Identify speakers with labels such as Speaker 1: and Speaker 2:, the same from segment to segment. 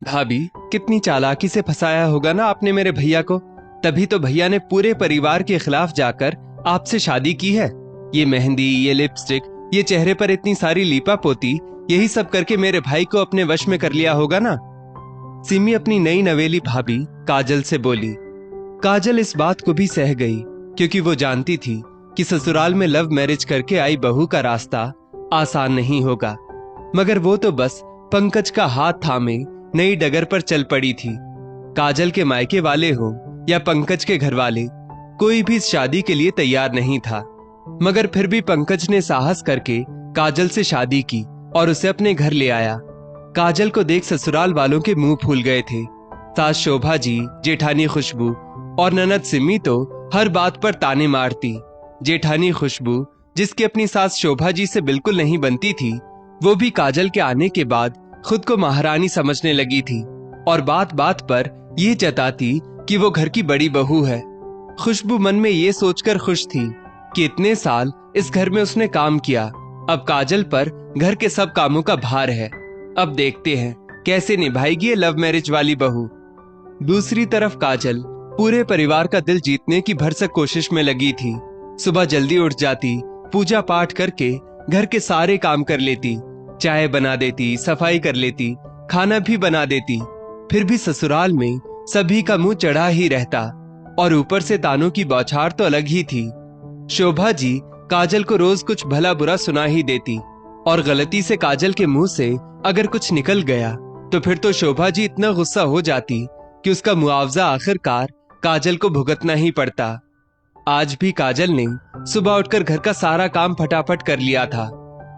Speaker 1: भाभी, कितनी चालाकी से फंसाया होगा ना आपने मेरे भैया को। तभी तो भैया ने पूरे परिवार के खिलाफ जाकर आपसे शादी की है। ये मेहंदी, ये लिपस्टिक, ये चेहरे पर इतनी सारी लीपा पोती, यही सब करके मेरे भाई को अपने वश में कर लिया होगा ना। सिमी अपनी नई नवेली भाभी काजल से बोली। काजल इस बात को भी सह गई, क्योंकि वो जानती थी कि ससुराल में लव मैरिज करके आई बहू का रास्ता आसान नहीं होगा। मगर वो तो बस पंकज का हाथ थामे नई डगर पर चल पड़ी थी। काजल के मायके वाले हो या पंकज के घर वाले, कोई भी इस शादी के लिए तैयार नहीं था। मगर फिर भी पंकज ने साहस करके काजल से शादी की और उसे अपने घर ले आया। काजल को देख ससुराल वालों के मुंह फूल गए थे। सास शोभा जी, जेठानी खुशबू और ननद सिमी तो हर बात पर ताने मारती। जेठानी खुशबू, जिसकी अपनी सास शोभा जी से बिल्कुल नहीं बनती थी, वो भी काजल के आने के बाद खुद को महारानी समझने लगी थी और बात बात पर ये जताती कि वो घर की बड़ी बहू है। खुशबू मन में ये सोचकर खुश थी कि इतने साल इस घर में उसने काम किया, अब काजल पर घर के सब कामों का भार है। अब देखते हैं कैसे निभाएगी ये लव मैरिज वाली बहू। दूसरी तरफ काजल पूरे परिवार का दिल जीतने की भरसक कोशिश में लगी थी। सुबह जल्दी उठ जाती, पूजा पाठ करके घर के सारे काम कर लेती, चाय बना देती, सफाई कर लेती, खाना भी बना देती। फिर भी ससुराल में सभी का मुंह चढ़ा ही रहता और ऊपर से तानों की बौछार तो अलग ही थी। शोभा जी काजल को रोज कुछ भला बुरा सुना ही देती और गलती से काजल के मुंह से अगर कुछ निकल गया तो फिर तो शोभा जी इतना गुस्सा हो जाती कि उसका मुआवजा आखिरकार काजल को भुगतना ही पड़ता। आज भी काजल ने सुबह उठकर घर का सारा काम फटाफट कर लिया था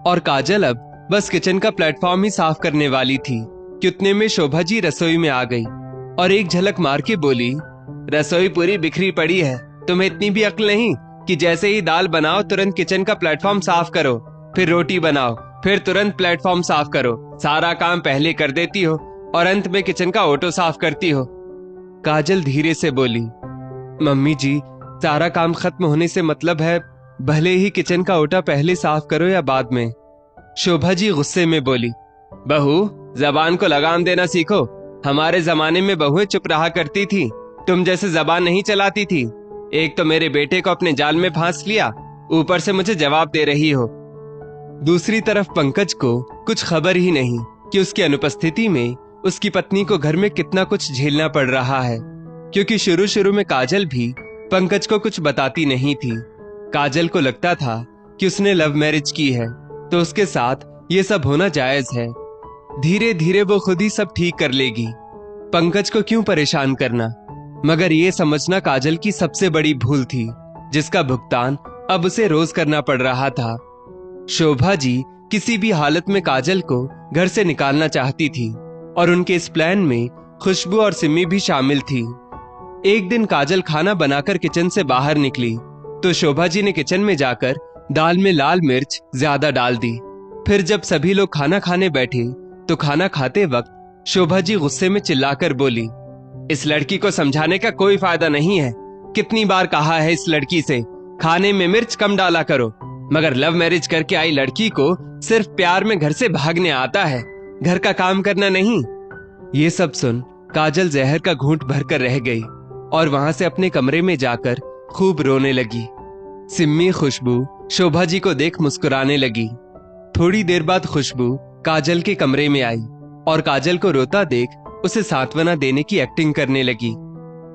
Speaker 1: और काजल अब बस किचन का प्लेटफॉर्म ही साफ करने वाली थी कि उतने में शोभा जी रसोई में आ गई और एक झलक मार के बोली, रसोई पूरी बिखरी पड़ी है, तुम्हें इतनी भी अक्ल नहीं कि जैसे ही दाल बनाओ तुरंत किचन का प्लेटफॉर्म साफ करो, फिर रोटी बनाओ, फिर तुरंत प्लेटफॉर्म साफ करो। सारा काम पहले कर देती हो और अंत में किचन का ऑटो साफ करती हो। काजल धीरे से बोली, मम्मी जी, सारा काम खत्म होने से मतलब है भले ही किचन का ओटा पहले साफ करो या बाद में। शोभा जी गुस्से में बोली, बहू, जबान को लगाम देना सीखो। हमारे जमाने में बहुएं चुप रहा करती थी, तुम जैसे जबान नहीं चलाती थी। एक तो मेरे बेटे को अपने जाल में फांस लिया, ऊपर से मुझे जवाब दे रही हो। दूसरी तरफ पंकज को कुछ खबर ही नहीं कि उसकी अनुपस्थिति में उसकी पत्नी को घर में कितना कुछ झेलना पड़ रहा है, क्योंकि शुरू शुरू में काजल भी पंकज को कुछ बताती नहीं थी। काजल को लगता था कि उसने लव मैरिज की है तो उसके साथ ये सब होना जायज है। धीरे धीरे वो खुद ही सब ठीक कर लेगी, पंकज को क्यों परेशान करना। मगर ये समझना काजल की सबसे बड़ी भूल थी, जिसका भुगतान अब उसे रोज करना पड़ रहा था। शोभा जी किसी भी हालत में काजल को घर से निकालना चाहती थी और उनके इस प्लान में खुशबू और सिमी भी शामिल थी। एक दिन काजल खाना बनाकर किचन से बाहर निकली तो शोभा जी ने किचन में जाकर दाल में लाल मिर्च ज्यादा डाल दी। फिर जब सभी लोग खाना खाने बैठे तो खाना खाते वक्त शोभा जी गुस्से में चिल्लाकर बोली, इस लड़की को समझाने का कोई फायदा नहीं है। कितनी बार कहा है इस लड़की से खाने में मिर्च कम डाला करो, मगर लव मैरिज करके आई लड़की को सिर्फ प्यार में घर से भागने आता है, घर का काम करना नहीं। ये सब सुन काजल जहर का घूंट भरकर रह गई और वहां से अपने कमरे में जाकर खूब रोने लगी। सिम्मी खुशबू शोभा जी को देख मुस्कुराने लगी। थोड़ी देर बाद खुशबू काजल के कमरे में आई और काजल को रोता देख उसे सांत्वना देने की एक्टिंग करने लगी।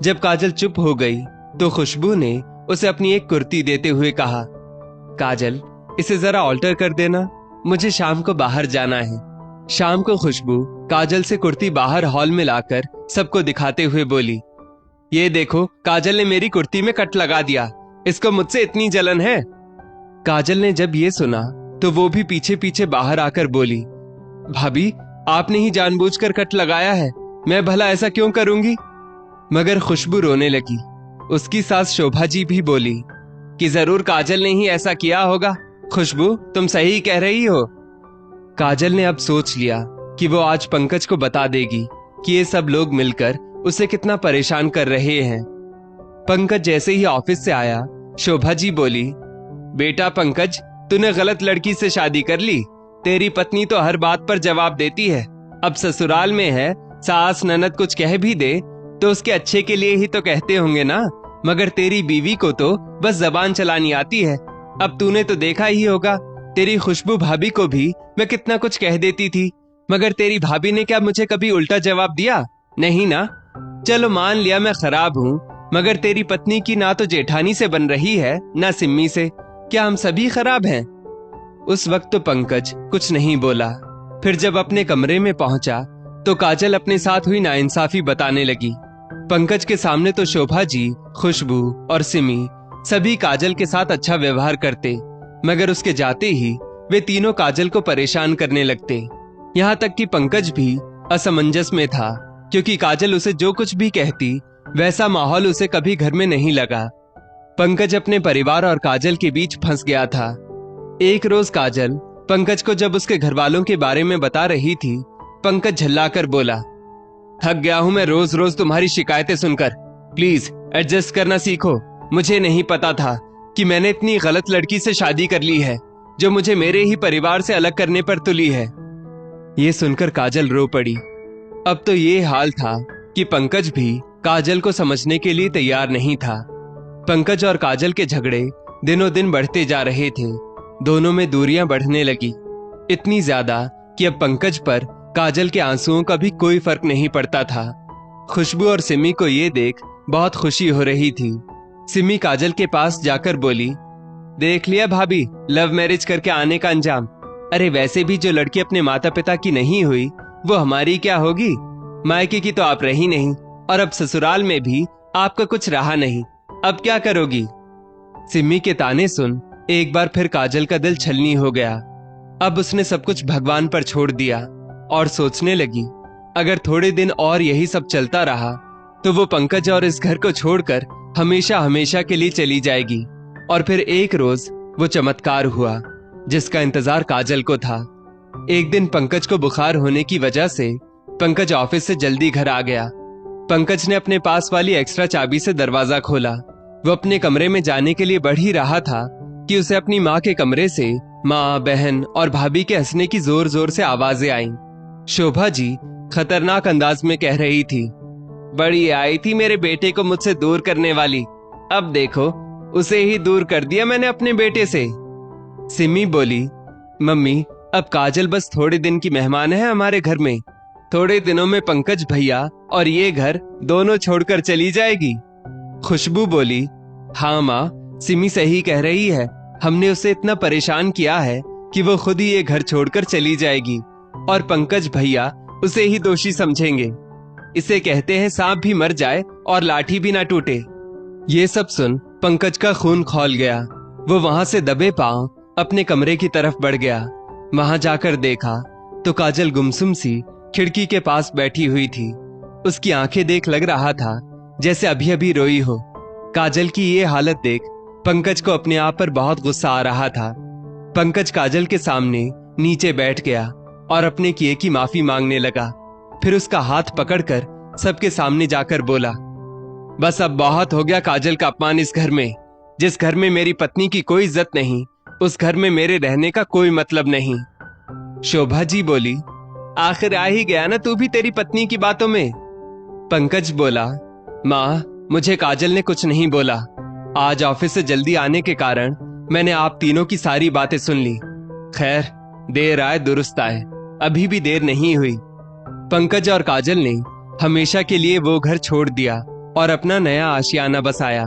Speaker 1: जब काजल चुप हो गई तो खुशबू ने उसे अपनी एक कुर्ती देते हुए कहा, काजल, इसे जरा ऑल्टर कर देना, मुझे शाम को बाहर जाना है। शाम को खुशबू काजल से कुर्ती बाहर हॉल में लाकर सबको दिखाते हुए बोली, ये देखो, काजल ने मेरी कुर्ती में कट लगा दिया, इसको मुझसे इतनी जलन है। काजल ने जब ये सुना तो वो भी पीछे पीछे बाहर आकर बोली, भाभी, आपने ही जानबूझकर कट लगाया है, मैं भला ऐसा क्यों करूंगी। मगर खुशबू रोने लगी। उसकी सास शोभा जी भी बोली कि जरूर काजल ने ही ऐसा किया होगा। खुशबू, तुम सही कह रही हो। काजल ने अब सोच लिया कि वो आज पंकज को बता देगी कि ये सब लोग मिलकर उसे कितना परेशान कर रहे हैं। पंकज जैसे ही ऑफिस से आया, शोभा जी बोली, बेटा पंकज, तूने गलत लड़की से शादी कर ली। तेरी पत्नी तो हर बात पर जवाब देती है, अब ससुराल में है सास ननद कुछ कह भी दे तो उसके अच्छे के लिए ही तो कहते होंगे ना, मगर तेरी बीवी को तो बस जबान चलानी आती है। अब तूने तो देखा ही होगा, तेरी खुशबू भाभी को भी मैं कितना कुछ कह देती थी, मगर तेरी भाभी ने क्या मुझे कभी उल्टा जवाब दिया? नहीं ना। चलो मान लिया मैं खराब हूँ, मगर तेरी पत्नी की ना तो जेठानी से बन रही है ना सिम्मी से। क्या हम सभी खराब हैं? उस वक्त तो पंकज कुछ नहीं बोला। फिर जब अपने कमरे में पहुंचा तो काजल अपने साथ हुई नाइंसाफी बताने लगी। पंकज के सामने तो शोभा जी, खुशबू और सिमी सभी काजल के साथ अच्छा व्यवहार करते, मगर उसके जाते ही वे तीनों काजल को परेशान करने लगते। यहाँ तक कि पंकज भी असमंजस में था, क्योंकि काजल उसे जो कुछ भी कहती वैसा माहौल उसे कभी घर में नहीं लगा। पंकज अपने परिवार और काजल के बीच फंस गया था। एक रोज काजल पंकज को जब उसके घर वालों के बारे में बता रही थी, पंकज झल्लाकर बोला, थक गया हूं मैं रोज रोज तुम्हारी शिकायतें सुनकर। प्लीज एडजस्ट करना सीखो। मुझे नहीं पता था कि मैंने इतनी गलत लड़की से शादी कर ली है, जो मुझे मेरे ही परिवार से अलग करने पर तुली है। ये सुनकर काजल रो पड़ी। अब तो ये हाल था कि पंकज भी काजल को समझने के लिए तैयार नहीं था। पंकज और काजल के झगड़े दिनों दिन बढ़ते जा रहे थे। दोनों में दूरियां बढ़ने लगी, इतनी ज्यादा कि अब पंकज पर काजल के आंसुओं का भी कोई फर्क नहीं पड़ता था। खुशबू और सिमी को ये देख बहुत खुशी हो रही थी। सिमी काजल के पास जाकर बोली, देख लिया भाभी, लव मैरिज करके आने का अंजाम। अरे वैसे भी जो लड़की अपने माता पिता की नहीं हुई वो हमारी क्या होगी? मायके की तो आप रही नहीं, और अब ससुराल में भी आपका कुछ रहा नहीं। अब क्या करोगी? सिमी के ताने सुन एक बार फिर काजल का दिल छलनी हो गया। अब उसने सब कुछ भगवान पर छोड़ दिया और सोचने लगी, अगर थोड़े दिन और यही सब चलता रहा तो वो पंकज और इस घर को छोड़कर हमेशा हमेशा के लिए चली जाएगी। और फिर एक रोज वो चमत्कार हुआ जिसका इंतजार काजल को था। एक दिन पंकज को बुखार होने की वजह से पंकज ऑफिस से जल्दी घर आ गया। पंकज ने अपने पास वाली एक्स्ट्रा चाबी से दरवाजा खोला। वो अपने कमरे में जाने के लिए बढ़ ही रहा था कि उसे अपनी माँ के कमरे से माँ, बहन और भाभी के हंसने की जोर जोर से आवाजें आईं। शोभा जी खतरनाक अंदाज में कह रही थी, बड़ी आई थी मेरे बेटे को मुझसे दूर करने वाली, अब देखो उसे ही दूर कर दिया मैंने अपने बेटे से। सिमी बोली, मम्मी अब काजल बस थोड़े दिन की मेहमान है हमारे घर में। थोड़े दिनों में पंकज भैया और ये घर दोनों छोड़कर चली जाएगी। खुशबू बोली, हाँ माँ, सिमी सही कह रही है। हमने उसे इतना परेशान किया है कि वो खुद ही ये घर छोड़कर चली जाएगी और पंकज भैया उसे ही दोषी समझेंगे। इसे कहते हैं सांप भी मर जाए और लाठी भी ना टूटे। ये सब सुन पंकज का खून खौल गया। वो वहां से दबे पांव अपने कमरे की तरफ बढ़ गया। वहां जाकर देखा तो काजल गुमसुम सी खिड़की के पास बैठी हुई थी। उसकी आंखें देख लग रहा था जैसे अभी अभी रोई हो। काजल की ये हालत देख पंकज को अपने आप पर बहुत गुस्सा आ रहा था। पंकज काजल के सामने नीचे बैठ गया और अपने किए की माफी मांगने लगा। फिर उसका हाथ पकड़कर सबके सामने जाकर बोला, बस अब बहुत हो गया काजल का अपमान इस घर में। जिस घर में मेरी पत्नी की कोई इज्जत नहीं, उस घर में मेरे रहने का कोई मतलब नहीं। शोभा जी बोली, आखिर आ ही गया ना तू भी तेरी पत्नी की बातों में। पंकज बोला, माँ मुझे काजल ने कुछ नहीं बोला। आज ऑफिस से जल्दी आने के कारण मैंने आप तीनों की सारी बातें सुन ली। खैर देर आए दुरुस्त आए, अभी भी देर नहीं हुई। पंकज और काजल ने हमेशा के लिए वो घर छोड़ दिया और अपना नया आशियाना बसाया।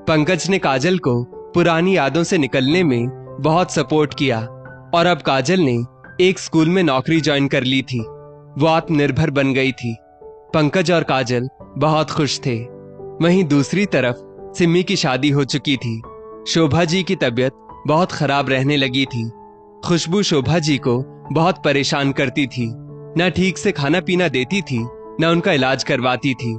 Speaker 1: पंकज ने काजल को पुरानी यादों से निकलने में बहुत सपोर्ट किया और अब काजल ने एक स्कूल में नौकरी ज्वाइन कर ली थी। वो आत्मनिर्भर बन गई थी। पंकज और काजल बहुत खुश थे। वहीं दूसरी तरफ सिमी की शादी हो चुकी थी। शोभा जी की तबीयत बहुत खराब रहने लगी थी। खुशबू शोभा जी को बहुत परेशान करती थी, न ठीक से खाना पीना देती थी न उनका इलाज करवाती थी।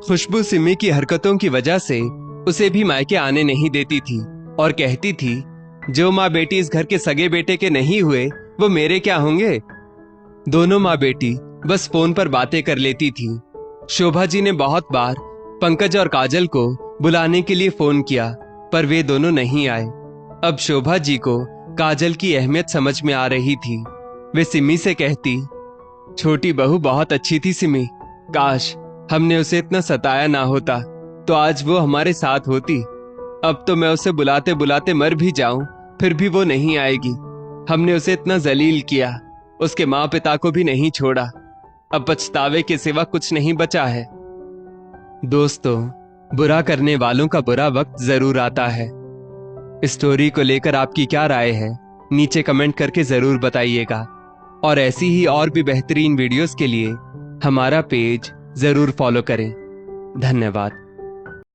Speaker 1: खुशबू सिमी की हरकतों की वजह से उसे भी मायके आने नहीं देती थी और कहती थी, जो माँ बेटी इस घर के सगे बेटे के नहीं हुए वो मेरे क्या होंगे। दोनों माँ बेटी बस फोन पर बातें कर लेती थी। शोभा जी ने बहुत बार पंकज और काजल को बुलाने के लिए फोन किया पर वे दोनों नहीं आए। अब शोभा जी को काजल की अहमियत समझ में आ रही थी। वे सिमी से कहती, छोटी बहू बहुत अच्छी थी सिमी, काश हमने उसे इतना सताया ना होता तो आज वो हमारे साथ होती। अब तो मैं उसे बुलाते बुलाते मर भी जाऊं फिर भी वो नहीं आएगी। हमने उसे इतना जलील किया, उसके माँ पिता को भी नहीं छोड़ा। अब पछतावे के सिवा कुछ नहीं बचा है। दोस्तों, बुरा करने वालों का बुरा वक्त जरूर आता है। इस स्टोरी को लेकर आपकी क्या राय है नीचे कमेंट करके जरूर बताइएगा। और ऐसी ही और भी बेहतरीन वीडियोस के लिए हमारा पेज जरूर फॉलो करें। धन्यवाद।